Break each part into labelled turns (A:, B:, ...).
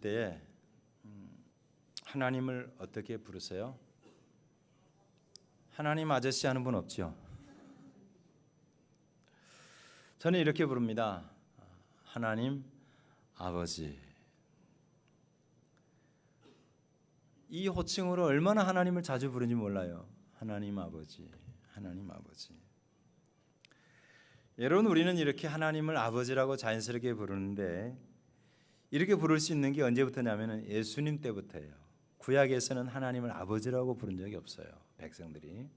A: 때에 하나님을 어떻게 부르세요? 하나님 아저씨 하는 분 없죠? 저는 이렇게 부릅니다. 하나님 아버지. 이 호칭으로 얼마나 하나님을 자주 부르는지 몰라요. 하나님 아버지, 하나님 아버지. 여러분, 우리는 이렇게 하나님을 아버지라고 자연스럽게 부르는데 이렇게 부를 수 있는 게 언제부터냐면 예수님 때부터예요. 구약에서는 하나님을 아버지라고 부른 적이 없어요. 백성들이.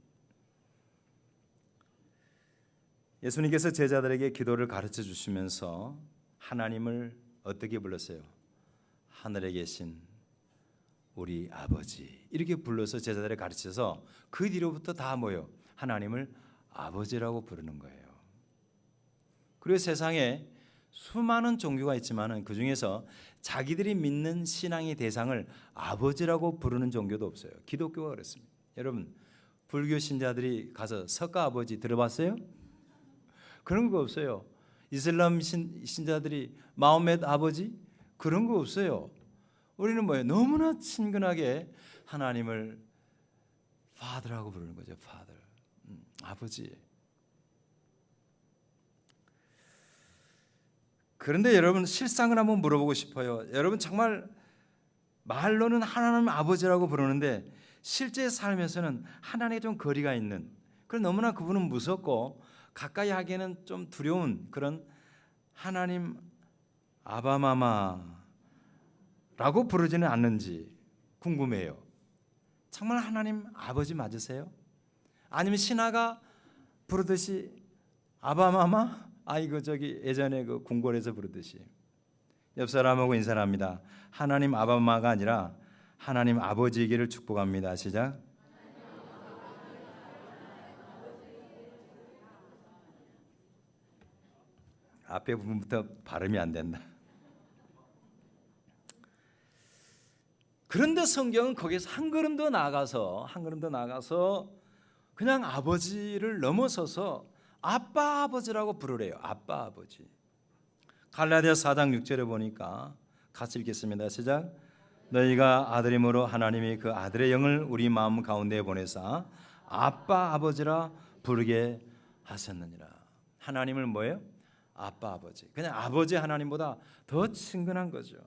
A: 예수님께서 제자들에게 기도를 가르쳐 주시면서 하나님을 어떻게 불렀어요? 하늘에 계신 우리 아버지, 이렇게 불러서 제자들에 가르쳐서 그 뒤로부터 다 뭐예요? 하나님을 아버지라고 부르는 거예요. 그리고 세상에 수많은 종교가 있지만 그 중에서 자기들이 믿는 신앙의 대상을 아버지라고 부르는 종교도 없어요. 기독교가 그렇습니다. 여러분, 불교 신자들이 가서 석가 아버지 들어봤어요? 그런 거 없어요. 이슬람 신자들이 마호멧 아버지? 그런 거 없어요. 우리는 뭐예요? 너무나 친근하게 하나님을 Father라고 부르는 거죠. Father, 아버지. 그런데 여러분, 실상을 한번 물어보고 싶어요. 여러분, 정말 말로는 하나님 아버지라고 부르는데 실제 삶에서는 하나님께 좀 거리가 있는, 그래서 너무나 그분은 무섭고 가까이 하기에는 좀 두려운 그런 하나님 아바마마라고 부르지는 않는지 궁금해요. 정말 하나님 아버지 맞으세요? 아니면 신하가 부르듯이 아바마마? 이거 저기 예전에 그 궁궐에서 부르듯이. 옆 사람하고 인사합니다. 하나님 아바마가 아니라 하나님 아버지에게를 축복합니다. 시작. 앞에 부분부터 발음이 안 된다. 그런데 성경은 거기서 한 걸음 더 나아가서 그냥 아버지를 넘어서서 아빠 아버지라고 부르래요. 아빠 아버지. 갈라디아 4장 6절에 보니까 같이 읽겠습니다. 시작. 너희가 아들임으로 하나님이 그 아들의 영을 우리 마음 가운데 보내사 아빠 아버지라 부르게 하셨느니라. 하나님을 뭐예요? 아빠 아버지. 그냥 아버지 하나님보다 더 친근한 거죠.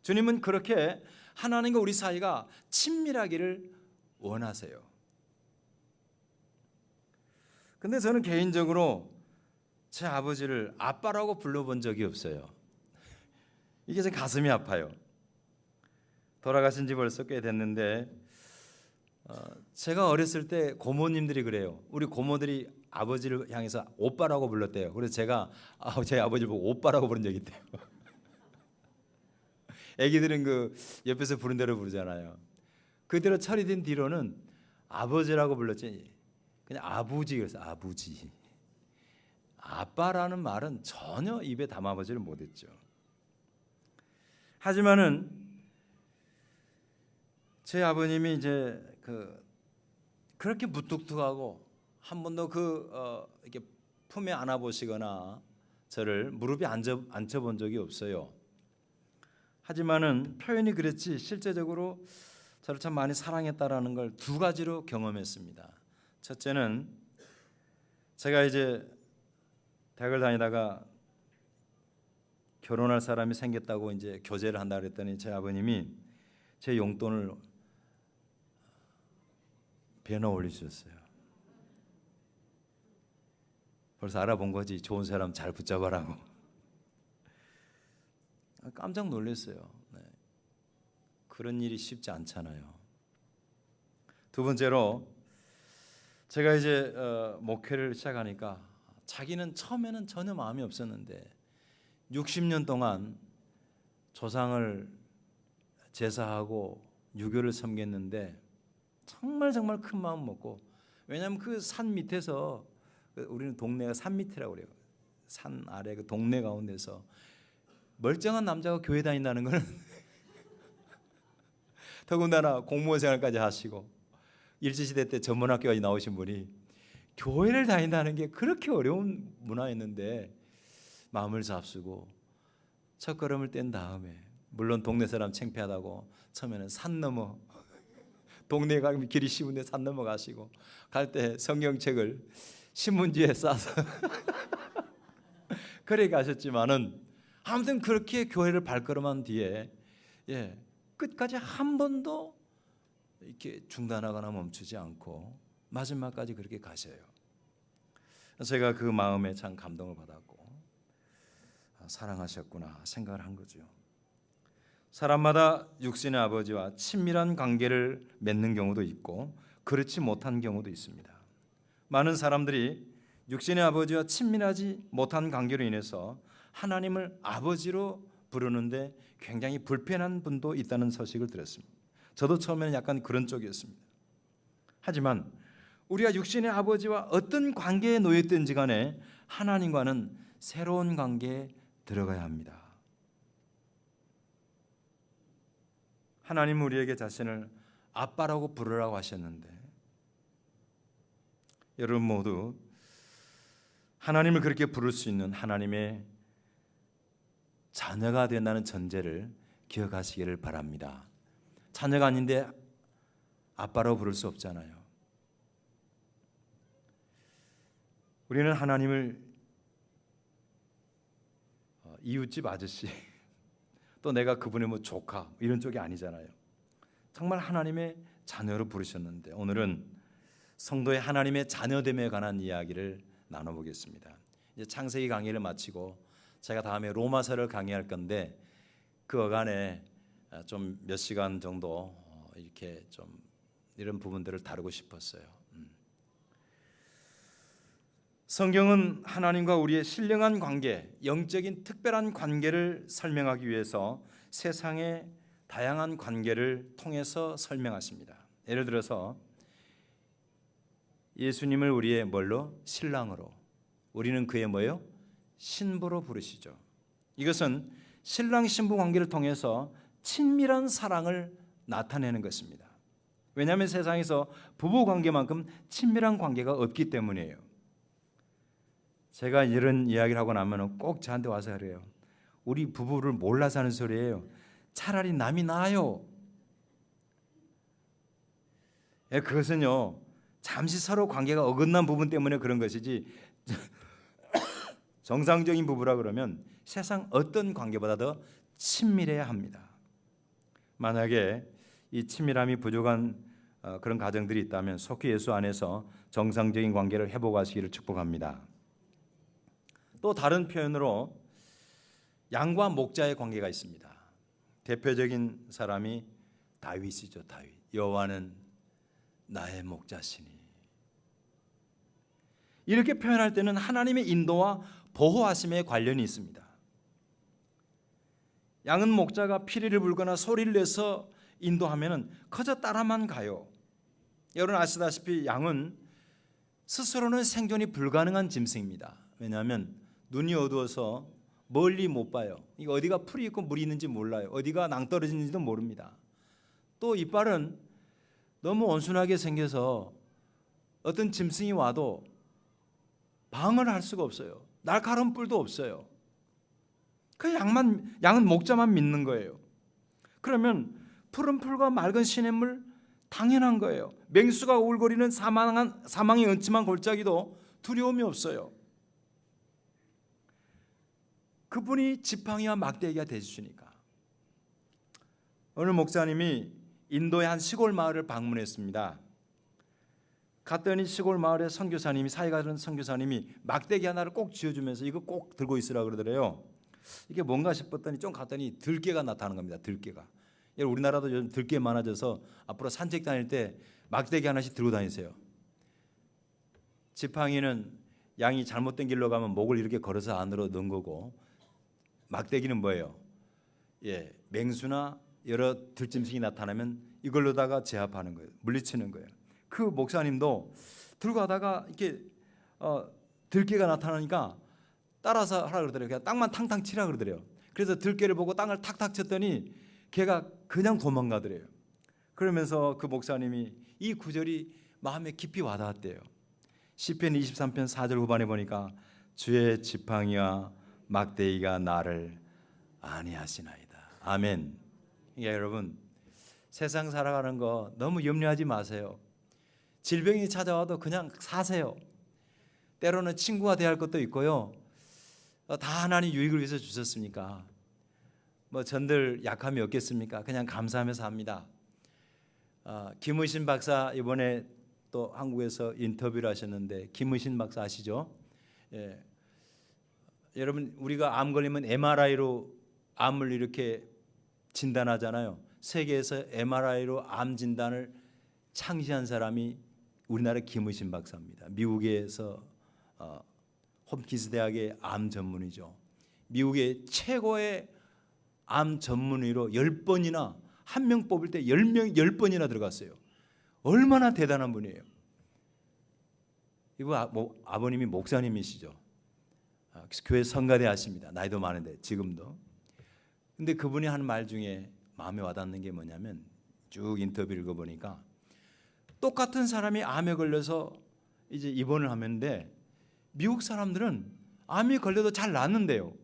A: 주님은 그렇게 하나님과 우리 사이가 친밀하기를 원하세요. 근데 저는 개인적으로 제 아버지를 아빠라고 불러본 적이 없어요. 이게 제 가슴이 아파요. 돌아가신 지 벌써 꽤 됐는데 제가 어렸을 때 고모님들이 그래요. 우리 고모들이 아버지를 향해서 오빠라고 불렀대요. 그래서 제가 제 아버지를 보고 오빠라고 부른 적이 있대요. 애기들은 그 옆에서 부른 대로 부르잖아요. 그대로 처리된 뒤로는 아버지라고 불렀지 그냥 아부지 그래서 아부지. 아빠라는 말은 전혀 입에 담아보지를 못했죠. 하지만은 제 아버님이 이제 그렇게 무뚝뚝하고 한 번도 이렇게 품에 안아보시거나 저를 무릎에 앉혀본 적이 없어요. 하지만은 표현이 그랬지 실제적으로 저를 참 많이 사랑했다라는 걸 두 가지로 경험했습니다. 첫째는 제가 이제 대학을 다니다가 결혼할 사람이 생겼다고 이제 교제를 한다 그랬더니 제 아버님이 제 용돈을 배나 올리셨어요. 벌써 알아본 거지. 좋은 사람 잘 붙잡아라고. 깜짝 놀랐어요. 네. 그런 일이 쉽지 않잖아요. 두 번째로 제가 이제 목회를 시작하니까 자기는 처음에는 전혀 마음이 없었는데 60년 동안 조상을 제사하고 유교를 섬겼는데 정말 큰 마음 먹고, 왜냐하면 그 산 밑에서 우리는 동네가 산 밑이라고 그래요. 산 아래 그 동네 가운데서 멀쩡한 남자가 교회 다닌다는 거는 더군다나 공무원 생활까지 하시고 일제시대 때 전문학교까지 나오신 분이 교회를 다닌다는 게 그렇게 어려운 문화였는데 마음을 잡수고 첫걸음을 뗀 다음에 물론 동네 사람 창피하다고 처음에는 산 넘어 동네에 가면 길이 쉬운데 산 넘어 가시고 갈 때 성경책을 신문지에 싸서 그래 가셨지만은 아무튼 그렇게 교회를 발걸음한 뒤에 끝까지 한 번도 이렇게 중단하거나 멈추지 않고 마지막까지 그렇게 가셔요. 제가 그 마음에 참 감동을 받았고 사랑하셨구나 생각을 한 거죠. 사람마다 육신의 아버지와 친밀한 관계를 맺는 경우도 있고 그렇지 못한 경우도 있습니다. 많은 사람들이 육신의 아버지와 친밀하지 못한 관계로 인해서 하나님을 아버지로 부르는데 굉장히 불편한 분도 있다는 소식을 들었습니다. 저도 처음에는 약간 그런 쪽이었습니다. 하지만 우리가 육신의 아버지와 어떤 관계에 놓였든지 간에 하나님과는 새로운 관계에 들어가야 합니다. 하나님은 우리에게 자신을 아빠라고 부르라고 하셨는데 여러분 모두 하나님을 그렇게 부를 수 있는 하나님의 자녀가 된다는 전제를 기억하시기를 바랍니다. 자녀가 아닌데 아빠라고 부를 수 없잖아요. 우리는 하나님을 이웃집 아저씨 또 내가 그분의 뭐 조카 이런 쪽이 아니잖아요. 정말 하나님의 자녀로 부르셨는데 오늘은 성도의 하나님의 자녀됨에 관한 이야기를 나눠보겠습니다. 이제 창세기 강의를 마치고 제가 다음에 로마서를 강의할 건데 그 어간에 좀 몇 시간 정도 이렇게 좀 이런 부분들을 다루고 싶었어요. 성경은 하나님과 우리의 신령한 관계, 영적인 특별한 관계를 설명하기 위해서 세상의 다양한 관계를 통해서 설명하십니다. 예를 들어서 예수님을 우리의 뭘로? 신랑으로, 우리는 그의 뭐예요? 신부로 부르시죠. 이것은 신랑 신부 관계를 통해서 친밀한 사랑을 나타내는 것입니다. 왜냐하면 세상에서 부부 관계만큼 친밀한 관계가 없기 때문이에요. 제가 이런 이야기를 하고 나면 꼭 저한테 와서 그래요. 우리 부부를 몰라서 하는 소리예요. 차라리 남이 나아요. 그것은요 잠시 서로 관계가 어긋난 부분 때문에 그런 것이지 정상적인 부부라 그러면 세상 어떤 관계보다 더 친밀해야 합니다. 만약에 이 친밀함이 부족한 그런 가정들이 있다면 속히 예수 안에서 정상적인 관계를 회복하시기를 축복합니다. 또 다른 표현으로 양과 목자의 관계가 있습니다. 대표적인 사람이 다윗이죠. 다윗. 여호와는 나의 목자시니. 이렇게 표현할 때는 하나님의 인도와 보호하심에 관련이 있습니다. 양은 목자가 피리를 불거나 소리를 내서 인도하면 그저 따라만 가요. 여러분 아시다시피 양은 스스로는 생존이 불가능한 짐승입니다. 왜냐하면 눈이 어두워서 멀리 못 봐요. 이거 어디가 풀이 있고 물이 있는지 몰라요. 어디가 낭떠러지는지도 모릅니다. 또 이빨은 너무 온순하게 생겨서 어떤 짐승이 와도 방어를 할 수가 없어요. 날카로운 뿔도 없어요. 그 양은 목자만 믿는 거예요. 그러면 푸른 풀과 맑은 시냇물 당연한 거예요. 맹수가 울거리는 사망의 은침한 골짜기도 두려움이 없어요. 그분이 지팡이와 막대기가 되시니까. 어느 목사님이 인도의 한 시골 마을을 방문했습니다. 갔더니 시골 마을에 선교사님이 사이가 다른 선교사님이 막대기 하나를 꼭 쥐어주면서 이거 꼭 들고 있으라 그러더래요. 이게 뭔가 싶었더니 좀 갔더니 들깨가 나타나는 겁니다. 들깨가. 우리나라도 요즘 들깨 많아져서 앞으로 산책 다닐 때 막대기 하나씩 들고 다니세요. 지팡이는 양이 잘못된 길로 가면 목을 이렇게 걸어서 안으로 넣은 거고, 막대기는 뭐예요? 맹수나 여러 들짐승이 나타나면 이걸로다가 제압하는 거예요. 물리치는 거예요. 그 목사님도 들고 가다가 이렇게 들깨가 나타나니까 따라서 하라 그러더래요. 그냥 땅만 탕탕 치라 그러더래요. 그래서 들깨를 보고 땅을 탁탁 쳤더니 걔가 그냥 도망가더래요. 그러면서 그 목사님이 이 구절이 마음에 깊이 와닿았대요. 시편 23편 4절 후반에 보니까 주의 지팡이와 막대기가 나를 안위하시나이다. 아멘. 그러니까 여러분, 세상 살아가는 거 너무 염려하지 마세요. 질병이 찾아와도 그냥 사세요. 때로는 친구가 대할 것도 있고요. 다 하나님 유익을 위해서 주셨으니까 뭐 전들 약함이 없겠습니까? 그냥 감사하면서 합니다. 김의신 박사 이번에 또 한국에서 인터뷰를 하셨는데, 김의신 박사 아시죠? 예. 여러분, 우리가 암 걸리면 MRI로 암을 이렇게 진단하잖아요. 세계에서 MRI로 암 진단을 창시한 사람이 우리나라 김의신 박사입니다. 미국에서 홈키스 대학의 암 전문의죠. 미국의 최고의 암 전문의로 10번이나, 한 명 뽑을 때 10번이나 들어갔어요. 얼마나 대단한 분이에요. 이거 아버님이 목사님이시죠. 교회 성가대 하십니다. 나이도 많은데 지금도. 근데 그분이 하는 말 중에 마음에 와닿는 게 뭐냐면, 쭉 인터뷰를 읽어보니까 똑같은 사람이 암에 걸려서 이제 입원을 하는데 미국 사람들은 암이 걸려도 잘 낫는데요.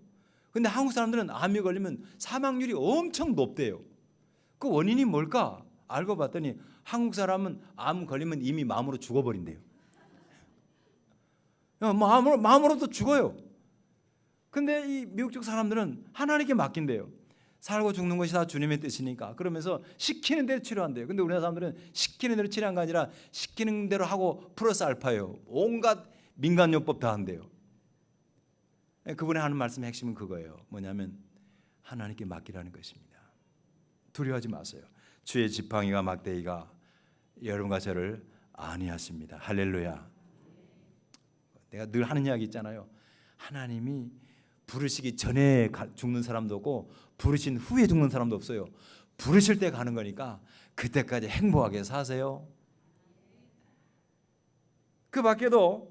A: 근데 한국 사람들은 암이 걸리면 사망률이 엄청 높대요. 그 원인이 뭘까? 알고 봤더니 한국 사람은 암 걸리면 이미 마음으로 죽어버린대요. 마음으로도 죽어요. 근데 이 미국 쪽 사람들은 하나님께 맡긴대요. 살고 죽는 것이 다 주님의 뜻이니까. 그러면서 시키는 대로 치료한대요. 근데 우리나라 사람들은 시키는 대로 치료한 게 아니라 시키는 대로 하고 플러스 알파예요. 온갖 민간요법 다 한대요. 그분이 하는 말씀의 핵심은 그거예요. 뭐냐면 하나님께 맡기라는 것입니다. 두려워하지 마세요. 주의 지팡이가 막대기가 여러분과 저를 안위하십니다. 할렐루야. 내가 늘 하는 이야기 있잖아요. 하나님이 부르시기 전에 죽는 사람도 없고 부르신 후에 죽는 사람도 없어요. 부르실 때 가는 거니까 그때까지 행복하게 사세요. 그 밖에도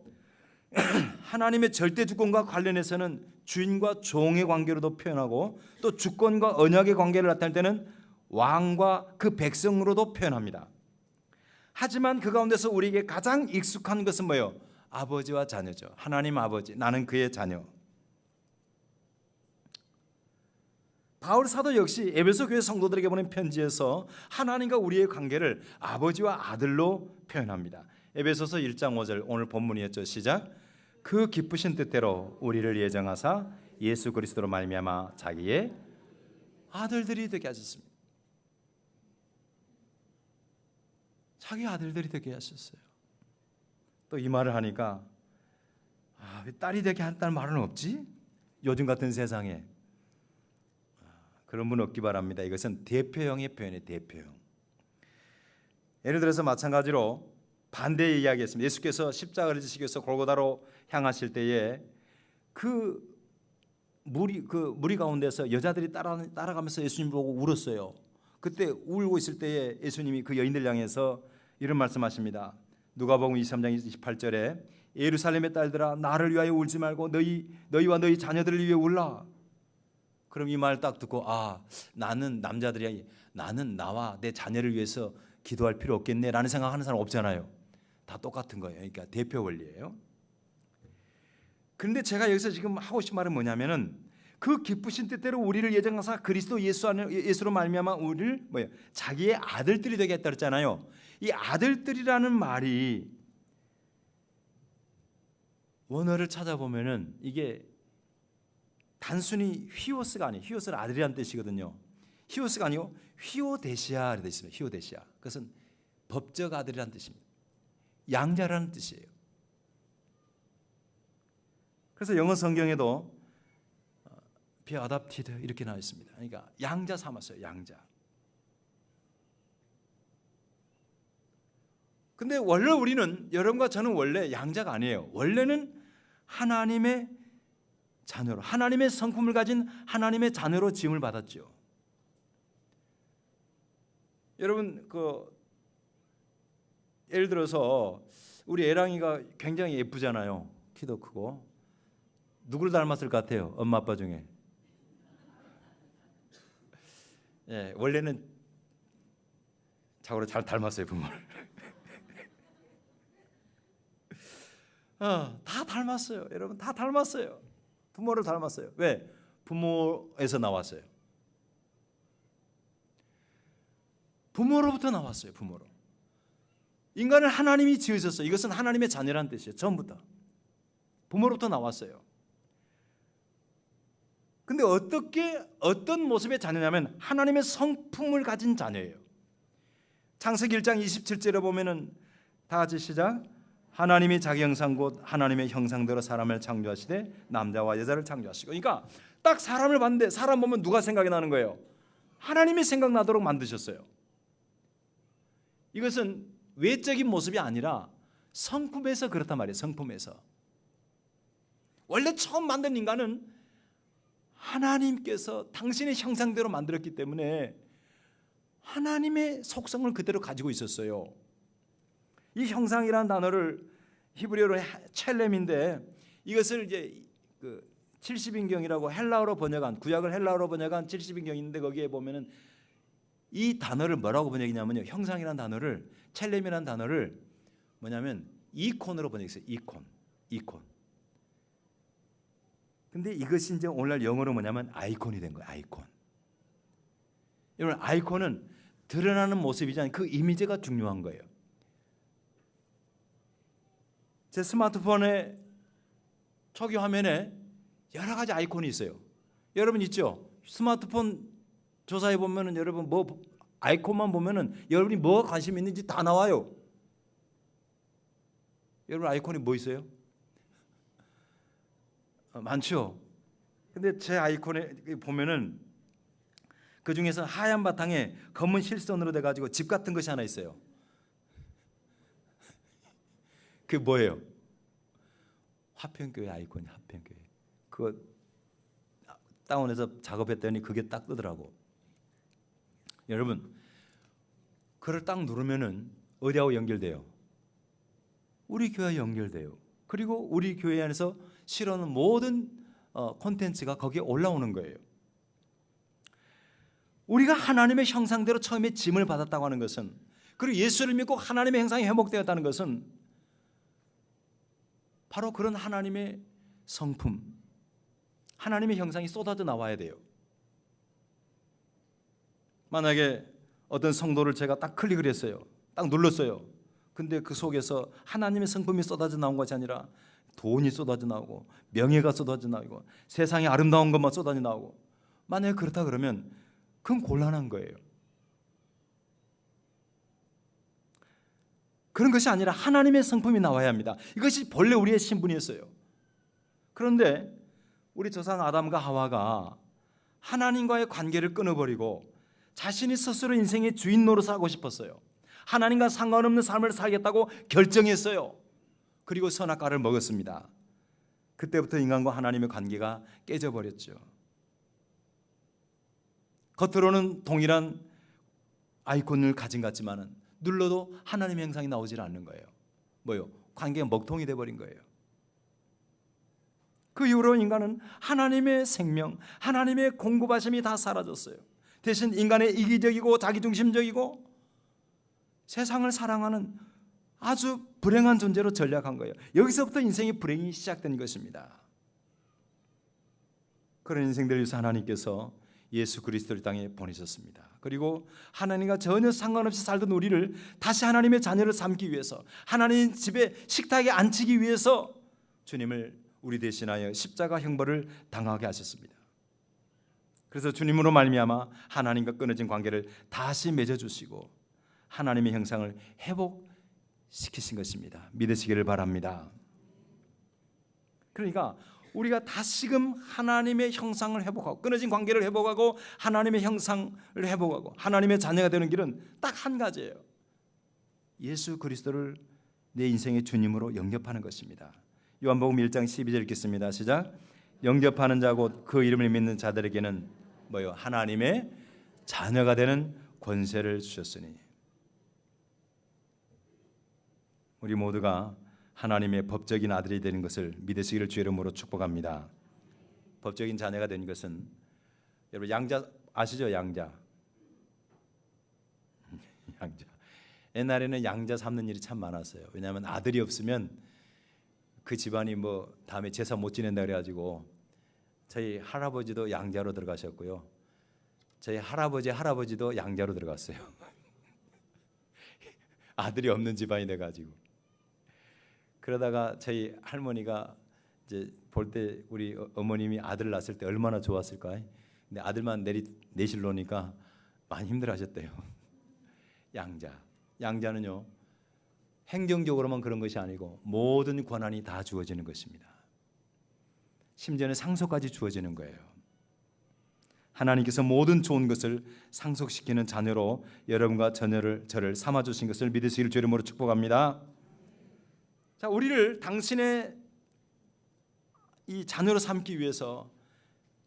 A: 하나님의 절대 주권과 관련해서는 주인과 종의 관계로도 표현하고, 또 주권과 언약의 관계를 나타낼 때는 왕과 그 백성으로도 표현합니다. 하지만 그 가운데서 우리에게 가장 익숙한 것은 뭐예요? 아버지와 자녀죠. 하나님 아버지, 나는 그의 자녀. 바울 사도 역시 에베소 교회 성도들에게 보낸 편지에서 하나님과 우리의 관계를 아버지와 아들로 표현합니다. 에베소서 1장 5절, 오늘 본문이었죠. 시작. 그 기쁘신 뜻대로 우리를 예정하사 예수 그리스도로 말미암아 자기의 아들들이 되게 하셨습니다. 자기 아들들이 되게 하셨어요. 또 이 말을 하니까 왜 딸이 되게 한다는 말은 없지? 요즘 같은 세상에. 그런 분 없기 바랍니다. 이것은 대표형의 표현이에요. 대표형. 예를 들어서 마찬가지로 반대의 이야기했습니다. 예수께서 십자가를 지시기 위해서 골고다로 향하실 때에 그 무리 가운데서 여자들이 따라가면서 예수님 보고 울었어요. 그때 울고 있을 때에 예수님이 그 여인들 향해서 이런 말씀하십니다. 누가복음 23장 28절에 예루살렘의 딸들아 나를 위하여 울지 말고 너희와 너희 자녀들을 위해 울라. 그럼 이 말 딱 듣고 나는 남자들이 나는 나와 내 자녀를 위해서 기도할 필요 없겠네라는 생각하는 사람 없잖아요. 다 똑같은 거예요. 그러니까 대표 원리예요. 그런데 제가 여기서 지금 하고 싶은 말은 뭐냐면은 그 기쁘신 뜻대로 우리를 예정하사 그리스도 예수로 말미암아 우리를 자기의 아들들이 되게 했다 그랬잖아요. 이 아들들이라는 말이 원어를 찾아보면은 이게 단순히 휘오스가 아니에요. 휘오스는 아들이라는 뜻이거든요. 휘오스가 아니고 휘오데시아로 되어 있습니다. 휘오데시아. 그것은 법적 아들이라는 뜻입니다. 양자라는 뜻이에요. 그래서 영어 성경에도 be adopted 이렇게 나와 있습니다. 그러니까 양자 삼았어요. 양자. 근데 원래 우리는, 여러분과 저는 원래 양자가 아니에요. 원래는 하나님의 자녀로, 하나님의 성품을 가진 하나님의 자녀로 지음을 받았죠. 여러분 예를 들어서 우리 애랑이가 굉장히 예쁘잖아요. 키도 크고. 누구를 닮았을 것 같아요? 엄마 아빠 중에. 예, 원래는 자고로 잘 닮았어요, 부모를. 다 닮았어요. 여러분 다 닮았어요. 부모를 닮았어요. 왜? 부모에서 나왔어요. 부모로부터 나왔어요. 부모로. 인간을 하나님이 지으셨어요. 이것은 하나님의 자녀라는 뜻이에요. 처음부터 부모로부터 나왔어요. 근데 어떤 모습의 자녀냐면 하나님의 성품을 가진 자녀예요. 창세기 1장 27절에 보면은 다 같이 시작. 하나님이 자기 형상 곧 하나님의 형상대로 사람을 창조하시되 남자와 여자를 창조하시고. 그러니까 딱 사람을 봤는데 사람 보면 누가 생각이 나는 거예요? 하나님이 생각나도록 만드셨어요. 이것은 외적인 모습이 아니라 성품에서 그렇단 말이에요. 성품에서. 원래 처음 만든 인간은 하나님께서 당신의 형상대로 만들었기 때문에 하나님의 속성을 그대로 가지고 있었어요. 이 형상이라는 단어를 히브리어로 첼렘인데 이것을 이제 그 70인경이라고 헬라어로 번역한, 구약을 헬라어로 번역한 70인경인데 거기에 보면은 이 단어를 뭐라고 번역이냐면요, 형상이라는 단어를, 첼렘이라는 단어를 뭐냐면 이콘으로 번역했어요. 이콘. 근데 이것이 이제 오늘날 영어로 뭐냐면 아이콘이 된 거예요. 아이콘. 여러분, 아이콘은 드러나는 모습이잖아요. 그 이미지가 중요한 거예요. 제 스마트폰의 초기 화면에 여러 가지 아이콘이 있어요. 여러분 있죠? 스마트폰 조사해 보면은 여러분 뭐 아이콘만 보면은 여러분이 뭐가 관심 있는지 다 나와요. 여러분 아이콘이 뭐 있어요? 많죠. 근데 제 아이콘에 보면은 그 중에서 하얀 바탕에 검은 실선으로 돼 가지고 집 같은 것이 하나 있어요. 그게 뭐예요? 화평교회 아이콘이. 화평교회. 그거 다운해서 작업했더니 그게 딱 뜨더라고. 여러분, 그걸 딱 누르면은 어디하고 연결돼요? 우리 교회와 연결돼요. 그리고 우리 교회 안에서 실어놓은 모든 콘텐츠가 거기에 올라오는 거예요. 우리가 하나님의 형상대로 처음에 짐을 받았다고 하는 것은, 그리고 예수를 믿고 하나님의 형상이 회복되었다는 것은 바로 그런 하나님의 성품, 하나님의 형상이 쏟아져 나와야 돼요. 만약에 어떤 성도를 제가 딱 클릭을 했어요. 딱 눌렀어요. 근데 그 속에서 하나님의 성품이 쏟아져 나온 것이 아니라 돈이 쏟아져 나오고 명예가 쏟아져 나오고 세상의 아름다운 것만 쏟아져 나오고, 만약에 그렇다 그러면 그건 곤란한 거예요. 그런 것이 아니라 하나님의 성품이 나와야 합니다. 이것이 본래 우리의 신분이었어요. 그런데 우리 조상 아담과 하와가 하나님과의 관계를 끊어버리고 자신이 스스로 인생의 주인 노릇을 하고 싶었어요. 하나님과 상관없는 삶을 살겠다고 결정했어요. 그리고 선악과를 먹었습니다. 그때부터 인간과 하나님의 관계가 깨져버렸죠. 겉으로는 동일한 아이콘을 가진 것 같지만은 눌러도 하나님의 형상이 나오질 않는 거예요. 뭐요? 관계가 먹통이 돼버린 거예요. 그 이후로 인간은 하나님의 생명, 하나님의 공급하심이 다 사라졌어요. 대신 인간의 이기적이고 자기중심적이고 세상을 사랑하는 아주 불행한 존재로 전락한 거예요. 여기서부터 인생의 불행이 시작된 것입니다. 그런 인생들을 위해서 하나님께서 예수 그리스도를 땅에 보내셨습니다. 그리고 하나님과 전혀 상관없이 살던 우리를 다시 하나님의 자녀를 삼기 위해서, 하나님 집에 식탁에 앉히기 위해서 주님을 우리 대신하여 십자가 형벌을 당하게 하셨습니다. 그래서 주님으로 말미암아 하나님과 끊어진 관계를 다시 맺어주시고 하나님의 형상을 회복시키신 것입니다. 믿으시기를 바랍니다. 그러니까 우리가 다시금 하나님의 형상을 회복하고 끊어진 관계를 회복하고 하나님의 형상을 회복하고 하나님의 자녀가 되는 길은 딱 한 가지예요. 예수 그리스도를 내 인생의 주님으로 영접하는 것입니다. 요한복음 1장 12절 읽겠습니다. 시작. 영접하는 자 곧 그 이름을 믿는 자들에게는 뭐요? 하나님의 자녀가 되는 권세를 주셨으니. 우리 모두가 하나님의 법적인 아들이 되는 것을 믿으시기를 주의 이름으로 축복합니다. 법적인 자녀가 되는 것은, 여러분 양자 아시죠? 양자. 옛날에는 양자 삼는 일이 참 많았어요. 왜냐하면 아들이 없으면 그 집안이 뭐 다음에 제사 못 지낸다 그래가지고 저희 할아버지도 양자로 들어가셨고요. 저희 할아버지도 양자로 들어갔어요. 아들이 없는 집안이 돼가지고. 그러다가 저희 할머니가 이제 볼 때 우리 어머님이 아들 낳았을 때 얼마나 좋았을까. 근데 아들만 내실 놓으니까 많이 힘들어하셨대요. 양자는요, 행정적으로만 그런 것이 아니고 모든 권한이 다 주어지는 것입니다. 심지어는 상속까지 주어지는 거예요. 하나님께서 모든 좋은 것을 상속시키는 자녀로 여러분과 저를 삼아주신 것을 믿으시기를 주의 이름으로 축복합니다. 자, 우리를 당신의 이 자녀로 삼기 위해서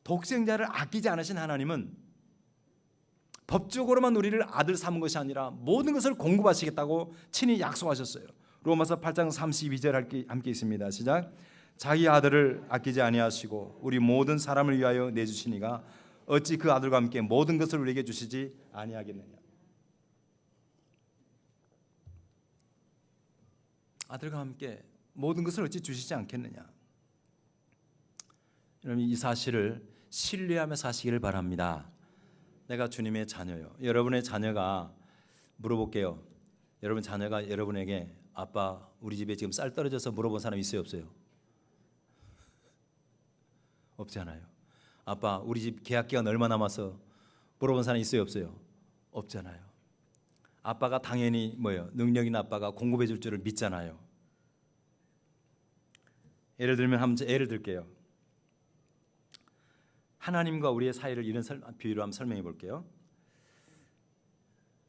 A: 독생자를 아끼지 않으신 하나님은 법적으로만 우리를 아들 삼은 것이 아니라 모든 것을 공급하시겠다고 친히 약속하셨어요. 로마서 8장 32절 함께 있습니다. 시작. 자기 아들을 아끼지 아니하시고 우리 모든 사람을 위하여 내주시니가 어찌 그 아들과 함께 모든 것을 우리에게 주시지 아니하겠느냐. 아들과 함께 모든 것을 어찌 주시지 않겠느냐. 여러분, 이 사실을 신뢰하며 사시기를 바랍니다. 내가 주님의 자녀요. 여러분의 자녀가, 물어볼게요. 여러분 자녀가 여러분에게 아빠 우리 집에 지금 쌀 떨어져서 물어본 사람 있어요, 없어요? 없잖아요. 아빠 우리 집 계약 기간 얼마 남았어 물어본 사람 있어요, 없어요? 없잖아요. 아빠가 당연히 능력 있는 아빠가 공급해 줄 줄을 믿잖아요. 예를 들게요. 하나님과 우리의 사이를 이런 비유로 한번 설명해 볼게요.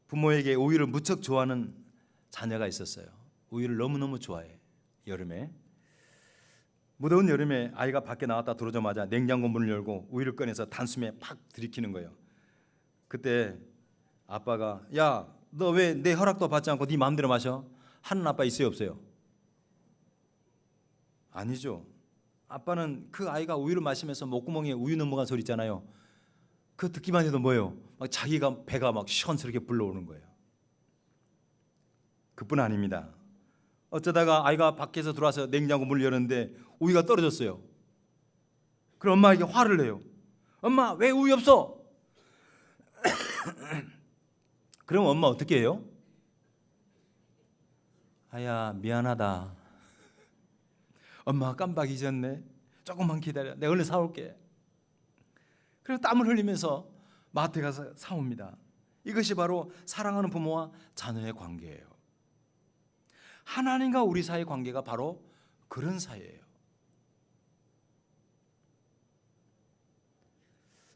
A: 부모에게 우유를 무척 좋아하는 자녀가 있었어요. 우유를 너무너무 좋아해. 여름에 무더운 여름에 아이가 밖에 나왔다 들어오자마자 냉장고 문을 열고 우유를 꺼내서 단숨에 팍 들이키는 거예요. 그때 아빠가 야, 너 왜 내 허락도 받지 않고 네 마음대로 마셔? 하는 아빠 있어요, 없어요? 아니죠. 아빠는 그 아이가 우유를 마시면서 목구멍에 우유 넘어간 소리 있잖아요. 그거 듣기만 해도 뭐예요? 막 자기가 배가 막 시원스럽게 불러오는 거예요. 그뿐 아닙니다. 어쩌다가 아이가 밖에서 들어와서 냉장고 문을 열었는데 우유가 떨어졌어요. 그럼 엄마에게 화를 내요. 엄마 왜 우유 없어? 그럼 엄마 어떻게 해요? 아야 미안하다. 엄마가 깜빡 잊었네. 조금만 기다려. 내가 얼른 사올게. 그래서 땀을 흘리면서 마트에 가서 사옵니다. 이것이 바로 사랑하는 부모와 자녀의 관계예요. 하나님과 우리 사이의 관계가 바로 그런 사이예요.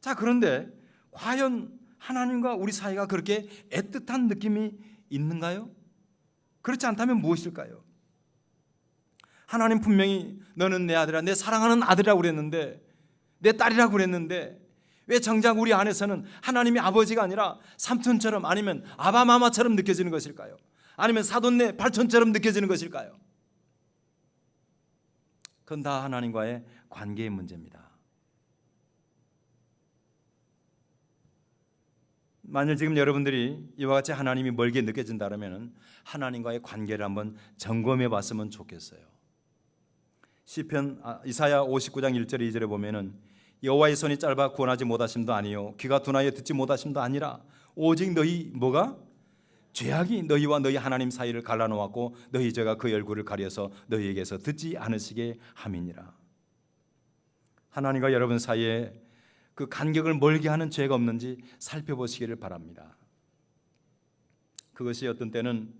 A: 자, 그런데 과연 하나님과 우리 사이가 그렇게 애틋한 느낌이 있는가요? 그렇지 않다면 무엇일까요? 하나님 분명히 너는 내 아들이라, 내 사랑하는 아들이라고 그랬는데, 내 딸이라고 그랬는데 왜 정작 우리 안에서는 하나님이 아버지가 아니라 삼촌처럼, 아니면 아바마마처럼 느껴지는 것일까요? 아니면 사돈네 발촌처럼 느껴지는 것일까요? 그건 다 하나님과의 관계의 문제입니다. 만일 지금 여러분들이 이와 같이 하나님이 멀게 느껴진다면 하나님과의 관계를 한번 점검해 봤으면 좋겠어요. 이사야 59장 1절 2절에 보면은 여호와의 손이 짧아 구원하지 못하심도 아니요 귀가 둔하여 듣지 못하심도 아니라 오직 너희 죄악이 너희와 너희 하나님 사이를 갈라놓았고 너희 죄가 그 얼굴을 가려서 너희에게서 듣지 않으시게 함이니라. 하나님과 여러분 사이에 그 간격을 멀게 하는 죄가 없는지 살펴보시기를 바랍니다. 그것이 어떤 때는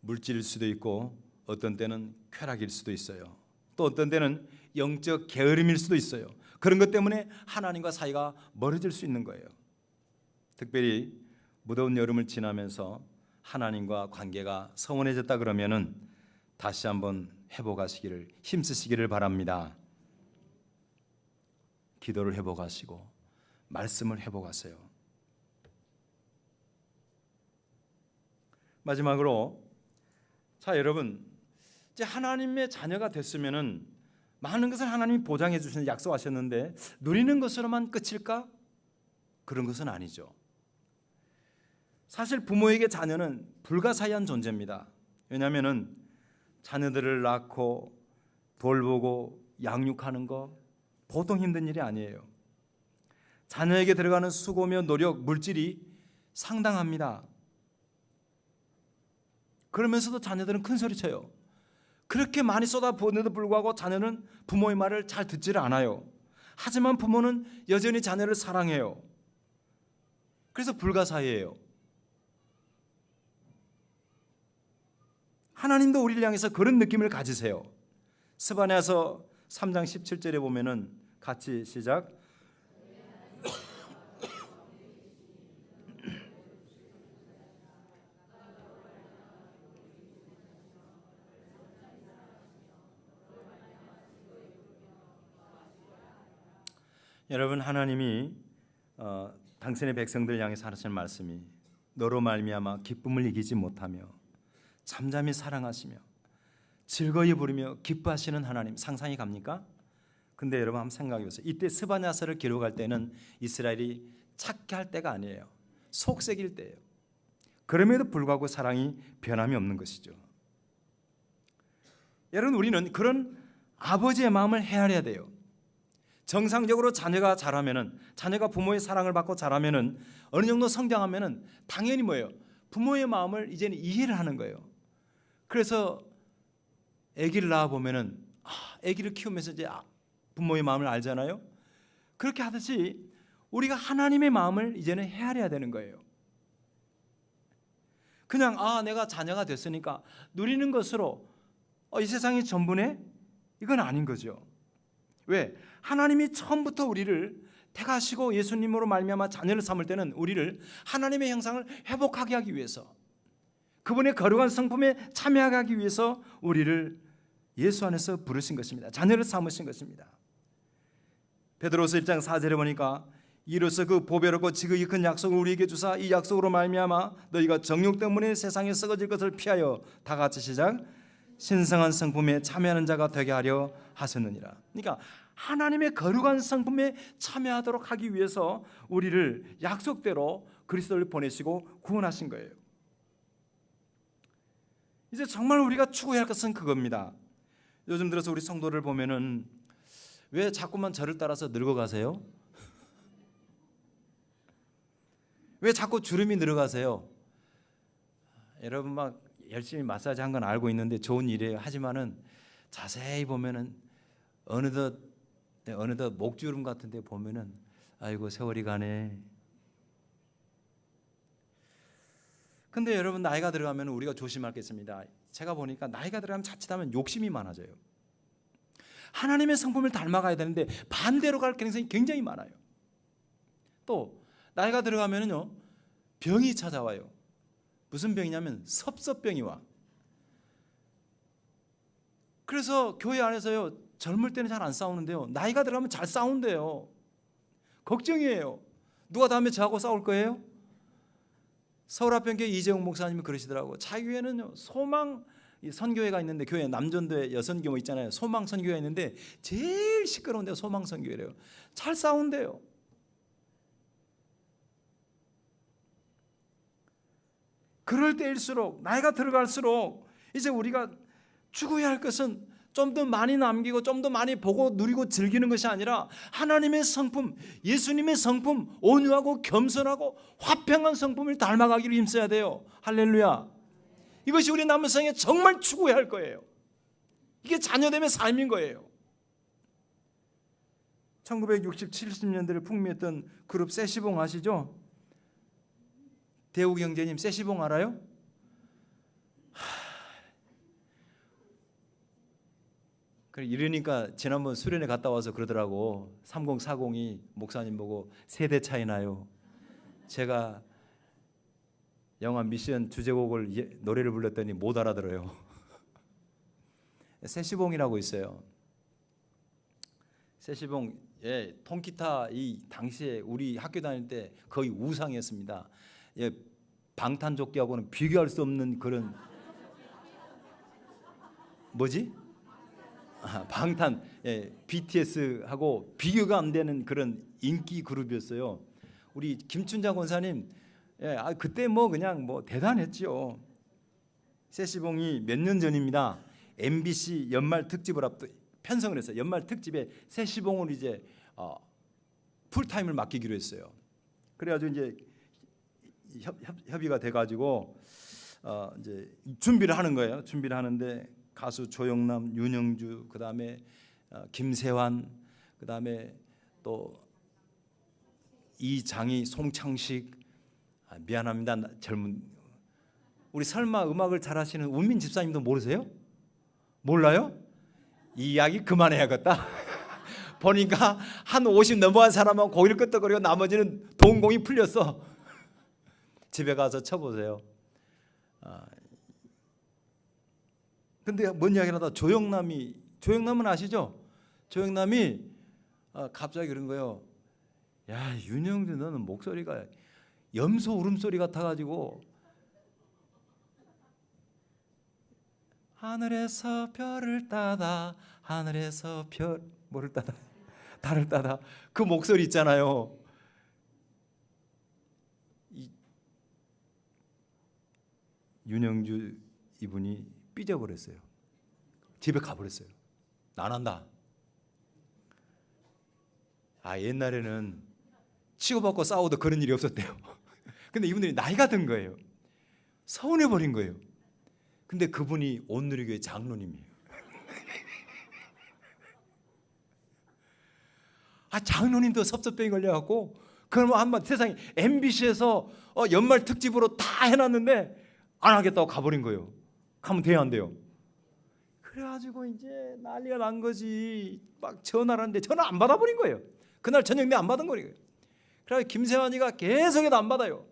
A: 물질일 수도 있고 어떤 때는 쾌락일 수도 있어요. 또 어떤 때는 영적 게으름일 수도 있어요. 그런 것 때문에 하나님과 사이가 멀어질 수 있는 거예요. 특별히 무더운 여름을 지나면서 하나님과 관계가 서운해졌다 그러면은 다시 한번 회복하시기를, 힘쓰시기를 바랍니다. 기도를 회복하시고 말씀을 회복하세요. 마지막으로, 자 여러분, 이제 하나님의 자녀가 됐으면은 많은 것을 하나님이 보장해 주시는 약속하셨는데 누리는 것으로만 끝일까? 그런 것은 아니죠. 사실 부모에게 자녀는 불가사의한 존재입니다. 왜냐하면은 자녀들을 낳고 돌보고 양육하는 거 보통 힘든 일이 아니에요. 자녀에게 들어가는 수고며 노력, 물질이 상당합니다. 그러면서도 자녀들은 큰 소리 쳐요. 그렇게 많이 쏟아부었는데도 불구하고 자녀는 부모의 말을 잘 듣지를 않아요. 하지만 부모는 여전히 자녀를 사랑해요. 그래서 불가사의예요. 하나님도 우리를 향해서 그런 느낌을 가지세요. 스바냐서 3장 17절에 보면은 같이 시작. 여러분, 하나님이 당신의 백성들 향해서 하시는 말씀이 너로 말미암아 기쁨을 이기지 못하며 잠잠히 사랑하시며 즐거이 부르며 기뻐하시는 하나님, 상상이 갑니까? 근데 여러분 한번 생각해 보세요. 이때 스바냐서를 기록할 때는 이스라엘이 찾게 할 때가 아니에요. 속색일 때예요. 그럼에도 불구하고 사랑이 변함이 없는 것이죠. 여러분, 우리는 그런 아버지의 마음을 헤아려야 돼요. 정상적으로 자녀가 자라면은, 자녀가 부모의 사랑을 받고 자라면은, 어느 정도 성장하면은 당연히 뭐예요? 부모의 마음을 이제는 이해를 하는 거예요. 그래서 아기를 낳아 보면은 아기를 키우면서 이제 부모의 마음을 알잖아요. 그렇게 하듯이 우리가 하나님의 마음을 이제는 헤아려야 되는 거예요. 그냥 내가 자녀가 됐으니까 누리는 것으로 이 세상이 전부네? 이건 아닌 거죠. 왜? 하나님이 처음부터 우리를 택하시고 예수님으로 말미암아 자녀를 삼을 때는 우리를 하나님의 형상을 회복하게 하기 위해서, 그분의 거룩한 성품에 참여하게 하기 위해서 우리를 예수 안에서 부르신 것입니다. 자녀를 삼으신 것입니다. 베드로서 1장 4절에 보니까 이로써 그 보배롭고 지극히 큰 약속을 우리에게 주사 이 약속으로 말미암아 너희가 정욕 때문에 세상에 썩어질 것을 피하여, 다 같이 시작, 신성한 성품에 참여하는 자가 되게 하려 하셨느니라. 그러니까 하나님의 거룩한 성품에 참여하도록 하기 위해서 우리를 약속대로 그리스도를 보내시고 구원하신 거예요. 이제 정말 우리가 추구해야 할 것은 그겁니다. 요즘 들어서 우리 성도를 보면은 왜 자꾸만 저를 따라서 늙어가세요? 왜 자꾸 주름이 늘어가세요? 여러분 막 열심히 마사지 한 건 알고 있는데 좋은 일이에요. 하지만은 자세히 보면은 어느덧 목주름 같은데 보면은 아이고 세월이 가네. 근데 여러분, 나이가 들어가면 우리가 조심할 게 있습니다. 제가 보니까 나이가 들어가면 자칫하면 욕심이 많아져요. 하나님의 성품을 닮아가야 되는데 반대로 갈 가능성이 굉장히 많아요. 또 나이가 들어가면요 병이 찾아와요. 무슨 병이냐면 섭섭병이 와. 그래서 교회 안에서요 젊을 때는 잘 안 싸우는데요 나이가 들어가면 잘 싸운대요. 걱정이에요. 누가 다음에 저하고 싸울 거예요? 서울합병교회 이재용 목사님이 그러시더라고요. 자기 교회는요 소망 선교회가 있는데, 교회 남전도에 여선교 있잖아요. 소망 선교회가 있는데 제일 시끄러운 데가 소망 선교회래요. 잘 싸운대요. 그럴 때일수록, 나이가 들어갈수록 이제 우리가 추구해야 할 것은 좀 더 많이 남기고 좀 더 많이 보고 누리고 즐기는 것이 아니라 하나님의 성품, 예수님의 성품, 온유하고 겸손하고 화평한 성품을 닮아가기를 힘써야 돼요. 할렐루야. 이것이 우리 남은 생에 정말 추구해야 할 거예요. 이게 자녀됨의 삶인 거예요. 1960, 70년대를 풍미했던 그룹 세시봉 아시죠? 대우 형제님 세시봉 알아요? 이러니까 지난번 수련회 갔다 와서 그러더라고. 3040이 목사님 보고 세대 차이 나요. 제가 영화 미션 주제곡을 노래를 불렀더니 못 알아들어요. 세시봉이라고 있어요. 세시봉, 통기타 이 당시에 우리 학교 다닐 때 거의 우상이었습니다. 방탄조끼하고는 비교할 수 없는 그런 뭐지? 방탄, BTS하고 비교가 안 되는 그런 인기 그룹이었어요. 우리 김춘자 권사님, 그때 그냥 대단했죠. 세시봉이 몇 년 전입니다. MBC 연말 특집을 편성을 했어요. 연말 특집에 세시봉을 이제 풀타임을 맡기기로 했어요. 그래가지고 이제 협의가 돼가지고 이제 준비를 하는 거예요. 준비를 하는데 가수 조영남, 윤영주, 그 다음에 김세환, 그 다음에 또 이장희, 송창식, 미안합니다. 젊은 우리 설마 음악을 잘하시는 운민 집사님도 모르세요? 몰라요? 이 이야기 그만해야겠다. 보니까 한 50 넘어간 사람은 고기를 끄떡거리고 나머지는 동공이 풀렸어. 집에 가서 쳐보세요. 근데 뭔 이야기를 하다 조영남은 아시죠? 조영남이 갑자기 그런 거예요. 야, 윤영주 너는 목소리가 염소 울음소리 같아가지고 하늘에서 별을 따다 하늘에서 뭐를 따다 달을 따다 그 목소리 있잖아요. 윤영주 이분이 삐져버렸어요. 집에 가버렸어요. 안 한다. 옛날에는 치고받고 싸워도 그런 일이 없었대요. 근데 이분들이 나이가 든 거예요. 서운해버린 거예요. 근데 그분이 온누리교회 장로님이에요. 장로님도 섭섭병이 걸려갖고 그러면 한번 세상에 MBC에서 연말 특집으로 다 해놨는데 안 하겠다고 가버린 거예요. 가면 돼요, 안 돼요? 그래가지고 이제 난리가 난 거지. 막 전화를 하는데 전화 안 받아버린 거예요. 그날 저녁 내 안 받은 거예요. 그래서 김세환이가 계속해도 안 받아요.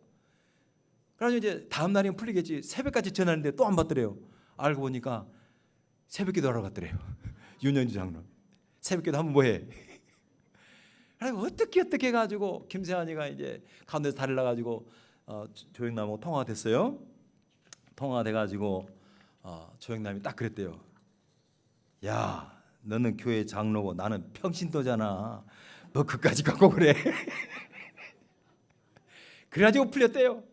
A: 그래서 이제 다음 날이면 풀리겠지. 새벽까지 전화했는데 또 안 받더래요. 알고 보니까 새벽기도 하러 갔더래요. 윤영주 장로. 새벽기도 하면 뭐해? 그리고 어떻게 해가지고 김세환이가 이제 가운데서 다리를 놔가지고 조영남하고 통화가 됐어요. 통화가 돼가지고 조영남이 딱 그랬대요. 야, 너는 교회 장로고 나는 평신도잖아. 너 그까지 갖고 그래? 그래가지고 풀렸대요.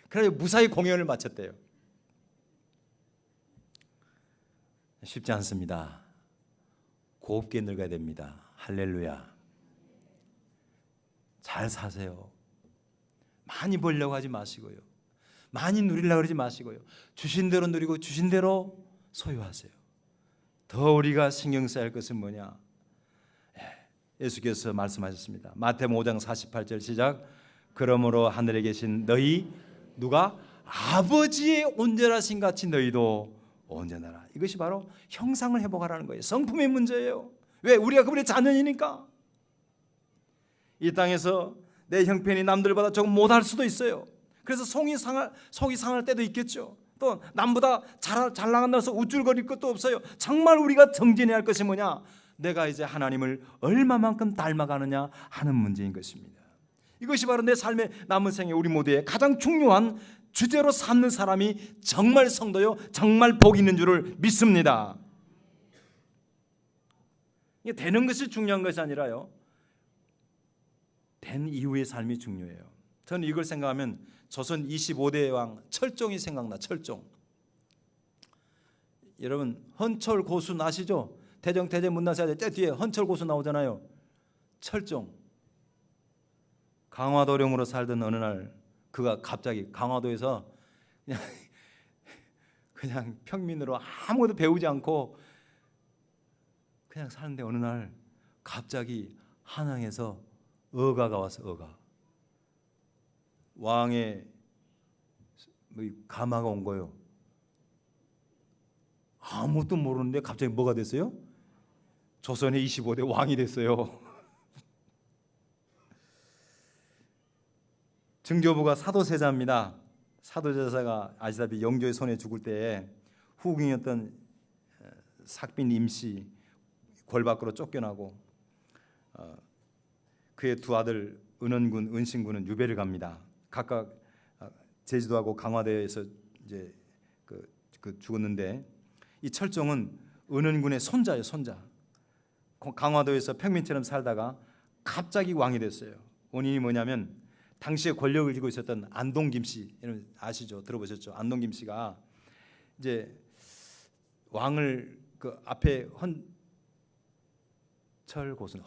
A: 그래가지고 무사히 공연을 마쳤대요. 쉽지 않습니다. 곱게 늙어야 됩니다. 할렐루야. 잘 사세요. 많이 벌려고 하지 마시고요. 많이 누리려고 그러지 마시고요. 주신 대로 누리고 주신 대로 소유하세요. 더 우리가 신경 써야 할 것은 뭐냐? 예수께서 말씀하셨습니다. 마태복음 5장 48절 시작. 그러므로 하늘에 계신 너희 누가 아버지의 온전하신 같이 너희도 온전하라. 이것이 바로 형상을 회복하라는 거예요. 성품의 문제예요. 왜? 우리가 그분의 자녀이니까. 이 땅에서 내 형편이 남들보다 조금 못할 수도 있어요. 그래서 속이 상할 때도 있겠죠. 또 남보다 잘 나간다고 해서 우쭐거릴 것도 없어요. 정말 우리가 정진해야 할 것이 뭐냐? 내가 이제 하나님을 얼마만큼 닮아가느냐 하는 문제인 것입니다. 이것이 바로 내 삶의 남은 생에 우리 모두의 가장 중요한 주제로 삼는 사람이 정말 성도요, 정말 복 있는 줄을 믿습니다. 이게 되는 것이 중요한 것이 아니라요, 된 이후의 삶이 중요해요. 저는 이걸 생각하면 조선 25대 왕 철종이 생각나. 철종. 여러분 헌철 고수 아시죠? 대정태제 문나사제 뒤에 헌철 고수 나오잖아요. 철종. 강화도령으로 살던 어느 날 그가 갑자기 강화도에서 그냥 평민으로 아무것도 배우지 않고 그냥 사는데 어느 날 갑자기 한양에서 어가가 와서 왕의 가마가 온 거예요. 아무것도 모르는데 갑자기 뭐가 됐어요? 조선의 25대 왕이 됐어요. 증조부가 사도세자입니다. 사도세자가 아시다시피 영조의 손에 죽을 때에 후궁이었던 삭빈 임씨 골 밖으로 쫓겨나고 그의 두 아들 은원군, 은신군은 유배를 갑니다. 각각 제주도하고 강화도에서 이제 그 죽었는데 이 철종은 은원군의 손자예요, 손자. 강화도에서 평민처럼 살다가 갑자기 왕이 됐어요. 원인이 뭐냐면 당시에 권력을 쥐고 있었던 안동김 씨, 여러분 아시죠? 들어보셨죠? 안동김 씨가 이제 왕을 그 앞에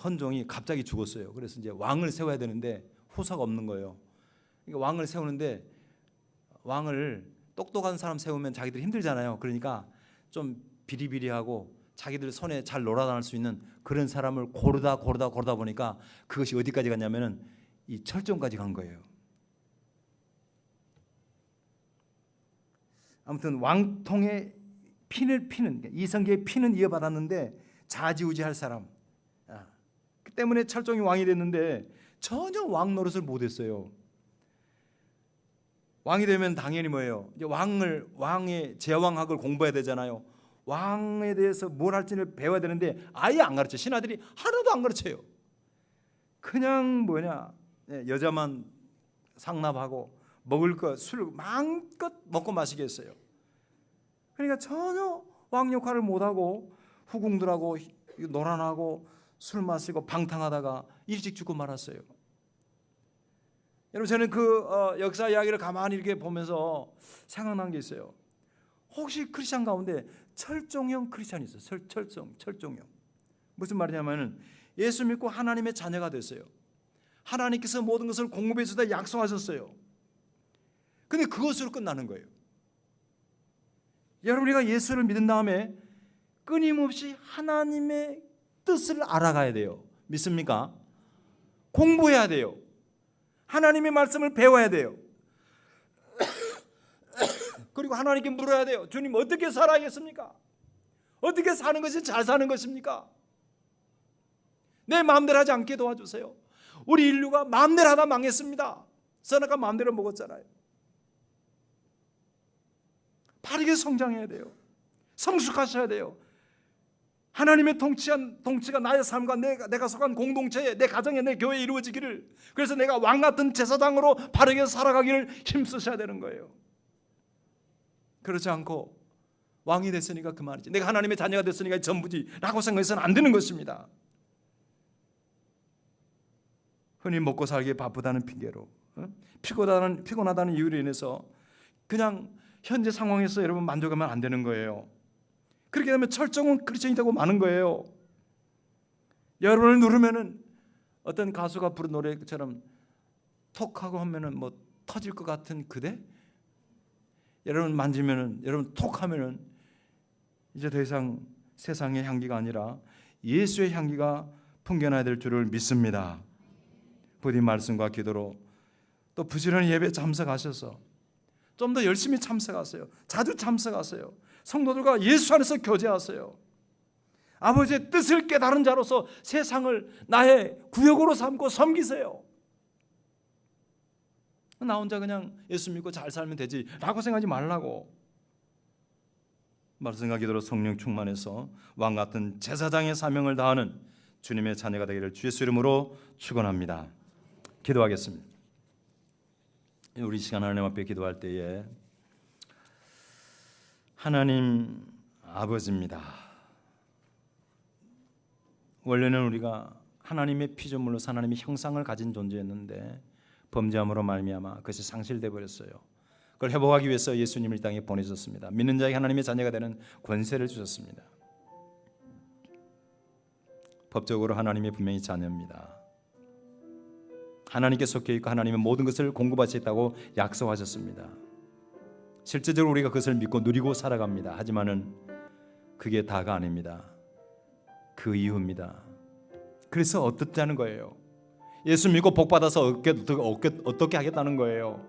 A: 헌종이 갑자기 죽었어요. 그래서 이제 왕을 세워야 되는데 후사가 없는 거예요. 그러니까 왕을 세우는데 왕을 똑똑한 사람 세우면 자기들 힘들잖아요. 그러니까 좀 비리비리하고 자기들 손에 잘 놀아다닐 수 있는 그런 사람을 고르다 보니까 그것이 어디까지 갔냐면은 이 철종까지 간 거예요. 아무튼 왕통의 피는 이성계의 피는 이어받았는데 좌지우지할 사람, 그 때문에 철종이 왕이 됐는데 전혀 왕 노릇을 못했어요. 왕이 되면 당연히 뭐예요? 이제 왕의 제왕학을 공부해야 되잖아요. 왕에 대해서 뭘 할지를 배워야 되는데 아예 안 가르쳐. 신하들이 하나도 안 가르쳐요. 그냥 여자만 상납하고 먹을 것, 술 마음껏 먹고 마시게 했어요. 그러니까 전혀 왕 역할을 못하고 후궁들하고 노란하고 술 마시고 방탕하다가 일찍 죽고 말았어요. 여러분, 저는 그 역사 이야기를 가만히 이렇게 보면서 생각난 게 있어요. 혹시 크리스찬 가운데 철종형 크리스찬이 있어요. 철종형. 무슨 말이냐면은 예수 믿고 하나님의 자녀가 됐어요. 하나님께서 모든 것을 공급해 주다 약속하셨어요. 근데 그것으로 끝나는 거예요. 여러분, 우리가 예수를 믿은 다음에 끊임없이 하나님의 뜻을 알아가야 돼요. 믿습니까? 공부해야 돼요. 하나님의 말씀을 배워야 돼요. 그리고 하나님께 물어야 돼요. 주님, 어떻게 살아야겠습니까? 어떻게 사는 것이 잘 사는 것입니까? 내 마음대로 하지 않게 도와주세요. 우리 인류가 마음대로 하다 망했습니다. 선악과 마음대로 먹었잖아요. 바르게 성장해야 돼요. 성숙하셔야 돼요. 하나님의 통치가 나의 삶과 내가 속한 공동체에, 내 가정에, 내 교회에 이루어지기를, 그래서 내가 왕같은 제사장으로 바르게 살아가기를 힘쓰셔야 되는 거예요. 그렇지 않고 왕이 됐으니까 그만이지, 내가 하나님의 자녀가 됐으니까 전부지 라고 생각해서는 안 되는 것입니다. 흔히 먹고 살기에 바쁘다는 핑계로, 피곤하다는 이유로 인해서 그냥 현재 상황에서 여러분 만족하면 안 되는 거예요. 그렇게 되면 철종은 크리스천이 되고 마는 거예요. 여러분을 누르면은 어떤 가수가 부른 노래처럼 톡하고 하면은 뭐 터질 것 같은 그대? 여러분 만지면은, 여러분 톡하면은 이제 더 이상 세상의 향기가 아니라 예수의 향기가 풍겨나야 될 줄을 믿습니다. 부디 말씀과 기도로 또 부지런히 예배 참석하셔서 좀 더 열심히 참석하세요. 자주 참석하세요. 성도들과 예수 안에서 교제하세요. 아버지의 뜻을 깨달은 자로서 세상을 나의 구역으로 삼고 섬기세요. 나 혼자 그냥 예수 믿고 잘 살면 되지 라고 생각하지 말라고. 말씀과 기도로 성령 충만해서 왕같은 제사장의 사명을 다하는 주님의 자녀가 되기를 주 예수 이름으로 축원합니다. 기도하겠습니다. 우리 시간 하나님 앞에 기도할 때에 하나님 아버지입니다. 원래는 우리가 하나님의 피조물로서 하나님의 형상을 가진 존재였는데 범죄함으로 말미암아 그것이 상실돼 버렸어요. 그걸 회복하기 위해서 예수님을 이 땅에 보내셨습니다. 믿는 자에게 하나님의 자녀가 되는 권세를 주셨습니다. 법적으로 하나님의 분명히 자녀입니다. 하나님께 속해 있고 하나님의 모든 것을 공급하시겠다고 약속하셨습니다. 실제적으로 우리가 그것을 믿고 누리고 살아갑니다. 하지만은 그게 다가 아닙니다. 그 이유입니다. 그래서 어떻다는 거예요? 예수 믿고 복 받아서 어떻게 하겠다는 거예요?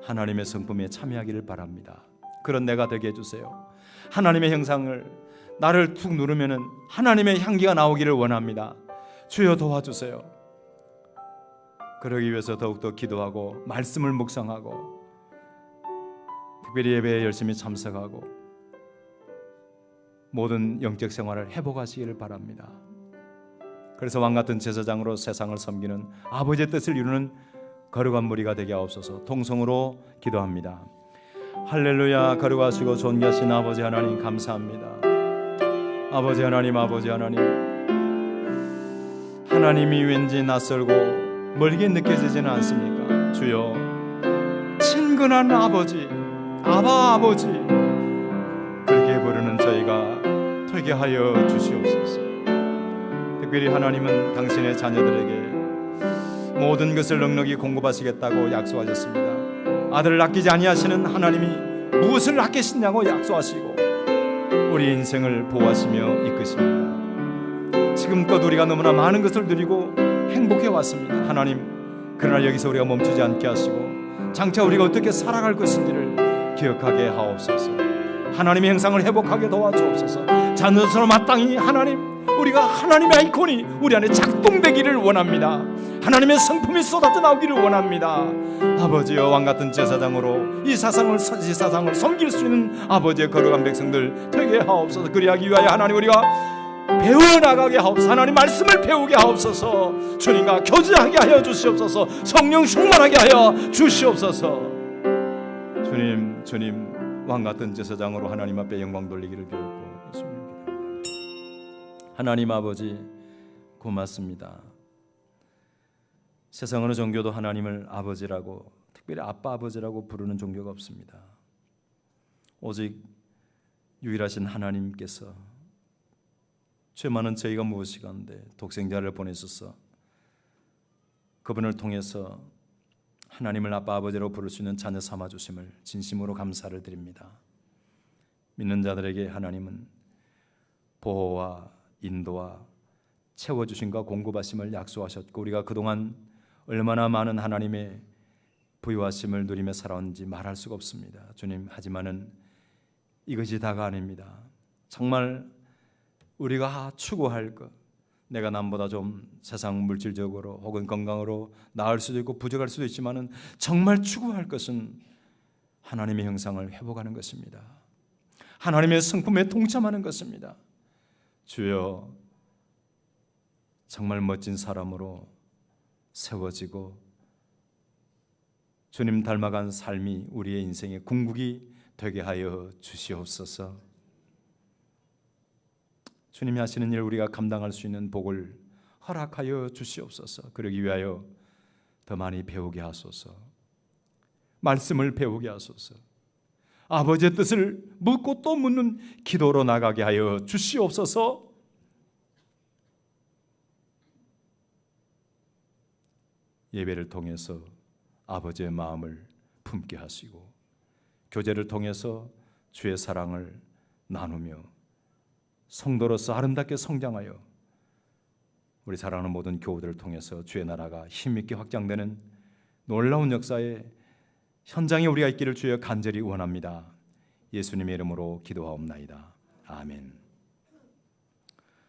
A: 하나님의 성품에 참여하기를 바랍니다. 그런 내가 되게 해주세요. 하나님의 형상을 나를 툭 누르면은 하나님의 향기가 나오기를 원합니다. 주여 도와주세요. 그러기 위해서 더욱더 기도하고 말씀을 묵상하고 특별히 예배에 열심히 참석하고 모든 영적 생활을 회복하시기를 바랍니다. 그래서 왕같은 제사장으로 세상을 섬기는 아버지의 뜻을 이루는 거룩한 무리가 되게 하옵소서. 통성으로 기도합니다. 할렐루야. 거룩하시고 존귀하신 아버지 하나님 감사합니다. 아버지 하나님, 하나님이 왠지 낯설고 멀게 느껴지지는 않습니까? 주여, 친근한 아버지, 아버지, 그렇게 부르는 저희가 되게 하여 주시옵소서. 특별히 하나님은 당신의 자녀들에게 모든 것을 넉넉히 공급하시겠다고 약속하셨습니다. 아들을 아끼지 아니하시는 하나님이 무엇을 아끼시냐고 약속하시고 우리 인생을 보호하시며 이끄십니다. 지금껏 우리가 너무나 많은 것을 누리고 행복해 왔습니다. 하나님, 그러나 여기서 우리가 멈추지 않게 하시고 장차 우리가 어떻게 살아갈 것인지를 기억하게 하옵소서. 하나님의 형상을 회복하게 도와주옵소서. 자녀처럼 마땅히 하나님, 우리가 하나님의 아이콘이 우리 안에 작동되기를 원합니다. 하나님의 성품이 쏟아져 나오기를 원합니다. 아버지여, 왕같은 제사장으로 이 세상을 섬길 수 있는 아버지의 거룩한 백성들 되게 하옵소서. 그리하기 위하여 하나님, 우리가 배워나가게 하옵소서. 하나님 말씀을 배우게 하옵소서. 주님과 교제하게 하여 주시옵소서. 성령 충만하게 하여 주시옵소서. 주님 왕같은 제사장으로 하나님 앞에 영광 돌리기를 비옵고 예수님 기도합니다. 하나님 아버지, 고맙습니다. 세상 어느 종교도 하나님을 아버지라고, 특별히 아빠 아버지라고 부르는 종교가 없습니다. 오직 유일하신 하나님께서 죄 많은 저희가 무엇이간데 독생자를 보내셔서 그분을 통해서 하나님을 아빠 아버지로 부를 수 있는 자녀 삼아주심을 진심으로 감사를 드립니다. 믿는 자들에게 하나님은 보호와 인도와 채워주심과 공급하심을 약속하셨고, 우리가 그동안 얼마나 많은 하나님의 부유하심을 누리며 살아온지 말할 수가 없습니다. 주님, 하지만은 이것이 다가 아닙니다. 정말 우리가 추구할 것, 내가 남보다 좀 세상 물질적으로 혹은 건강으로 나을 수도 있고 부족할 수도 있지만은 정말 추구할 것은 하나님의 형상을 회복하는 것입니다. 하나님의 성품에 동참하는 것입니다. 주여, 정말 멋진 사람으로 세워지고 주님 닮아간 삶이 우리의 인생의 궁극이 되게 하여 주시옵소서. 주님이 하시는 일 우리가 감당할 수 있는 복을 허락하여 주시옵소서. 그러기 위하여 더 많이 배우게 하소서. 말씀을 배우게 하소서. 아버지의 뜻을 묻고 또 묻는 기도로 나가게 하여 주시옵소서. 예배를 통해서 아버지의 마음을 품게 하시고, 교제를 통해서 주의 사랑을 나누며 성도로서 아름답게 성장하여 우리 사랑하는 모든 교우들을 통해서 주의 나라가 힘있게 확장되는 놀라운 역사의 현장에 우리가 있기를 주여 간절히 원합니다. 예수님의 이름으로 기도하옵나이다. 아멘.